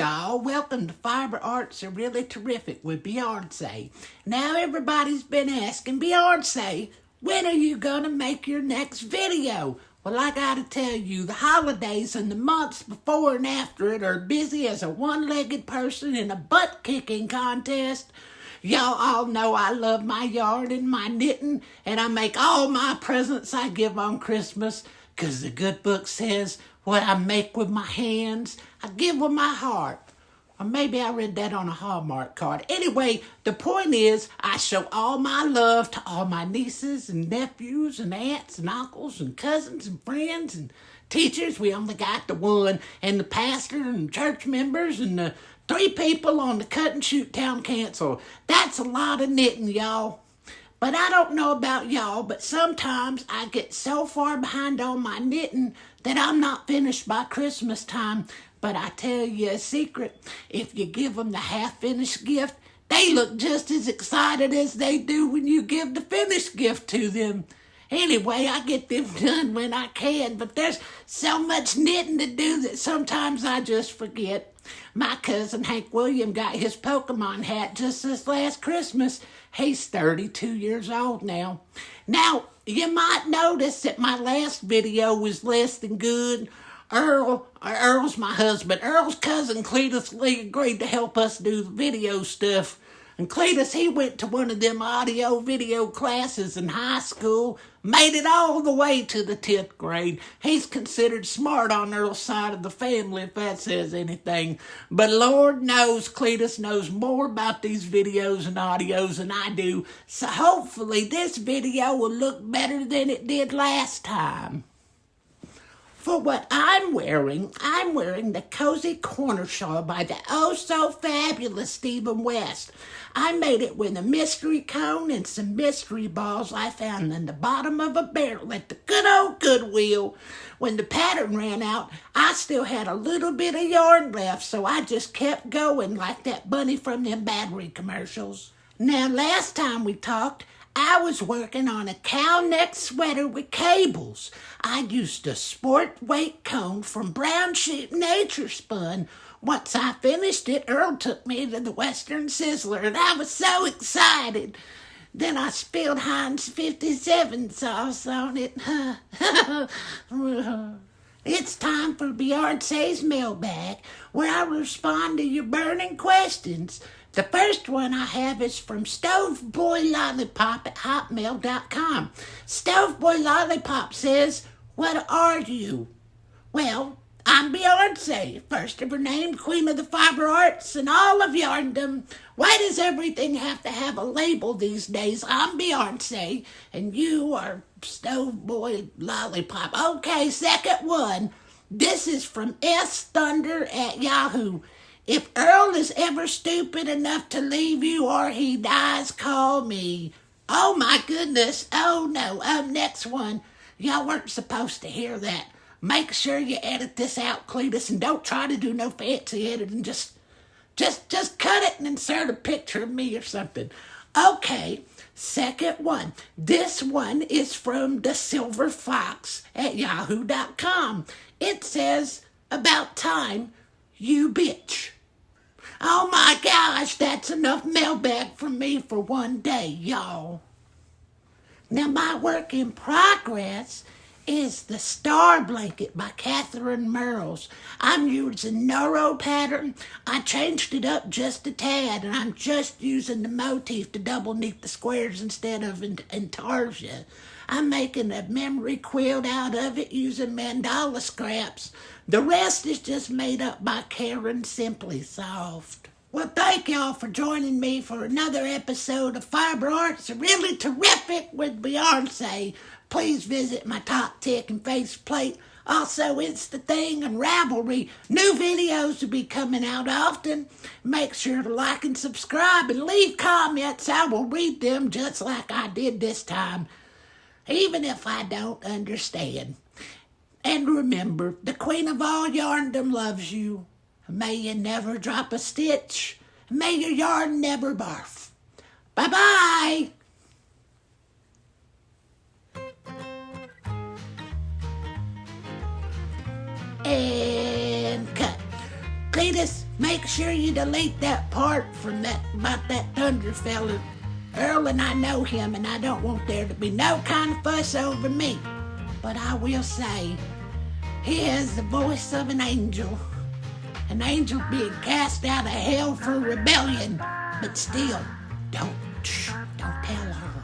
y'all. Welcome to Fiber Arts Are Really Terrific with Beyarnsay. Now everybody's been asking, Beyarnsay, when are you going to make your next video? Well, I gotta tell you, the holidays and the months before and after it are busy as a one-legged person in a butt-kicking contest. Y'all all know I love my yarn and my knitting, and I make all my presents I give on Christmas, 'cause the good book says what I make with my hands, I give with my heart. Or maybe I read that on a Hallmark card. Anyway, the point is, I show all my love to all my nieces and nephews and aunts and uncles and cousins and friends and teachers. We only got the one, and the pastor and church members and the 3 people on the cut and shoot town council. That's a lot of knitting, y'all. But I don't know about y'all, but sometimes I get so far behind on my knitting that I'm not finished by Christmas time. But I tell you a secret, if you give them the half-finished gift, they look just as excited as they do when you give the finished gift to them. Anyway, I get them done when I can, but there's so much knitting to do that sometimes I just forget. My cousin Hank William got his Pokemon hat just this last Christmas. He's 32 years old now. Now, you might notice that my last video was less than good. Earl's my husband. Earl's cousin Cletus Lee agreed to help us do the video stuff. And Cletus, he went to one of them audio video classes in high school, made it all the way to the 10th grade. He's considered smart on Earl's side of the family, if that says anything. But Lord knows Cletus knows more about these videos and audios than I do. So hopefully this video will look better than it did last time. For what I'm wearing the Cozy Corner Shawl by the oh-so-fabulous Stephen West. I made it with a mystery cone and some mystery balls I found in the bottom of a barrel at the good old Goodwill. When the pattern ran out, I still had a little bit of yarn left, so I just kept going like that bunny from them battery commercials. Now, last time we talked, I was working on a cow neck sweater with cables. I used a sport weight cone from Brown Sheep Nature Spun. Once I finished it, Earl took me to the Western Sizzler, and I was so excited. Then I spilled Heinz 57 sauce on it. It's time for Beyarnsay's mailbag, where I respond to your burning questions. The first one I have is from StoveboyLollipop@hotmail.com. Stoveboy Lollipop says, "What are you?" Well, I'm Beyarnsay, first of her name, Queen of the Fiber Arts and all of yarndom. Why does everything have to have a label these days? I'm Beyarnsay, and you are Stoveboy Lollipop. Okay, second one. This is from S Thunder at Yahoo. If Earl is ever stupid enough to leave you or he dies, call me. Oh my goodness. Oh no. Next one. Y'all weren't supposed to hear that. Make sure you edit this out, Cletus, and don't try to do no fancy editing. Just cut it and insert a picture of me or something. Okay, second one. This one is from the Silver Fox at yahoo.com. It says, "About time, you bitch." Oh my gosh, that's enough mailbag from me for one day, y'all. Now my work in progress is the Star Blanket by Catherine Merles. I'm using Neuro pattern. I changed it up just a tad, and I'm just using the motif to double knit the squares instead of intarsia. I'm making a memory quilt out of it using mandala scraps. The rest is just made up by Karen Simply Soft. Well, thank y'all for joining me for another episode of Fiber Arts Are Really Terrific with Beyarnsay. Please visit my Top Tick and faceplate. Also, It's the Thing and Ravelry. New videos will be coming out often. Make sure to like and subscribe and leave comments. I will read them just like I did this time, even if I don't understand. And remember, the Queen of all yarndom loves you. May you never drop a stitch. May your yarn never barf. Bye-bye. And cut. Cletus, make sure you delete that part from that about that Thunder fella. Earl and I know him, and I don't want there to be no kind of fuss over me. But I will say, he has the voice of an angel being cast out of hell for rebellion. But still, don't tell her.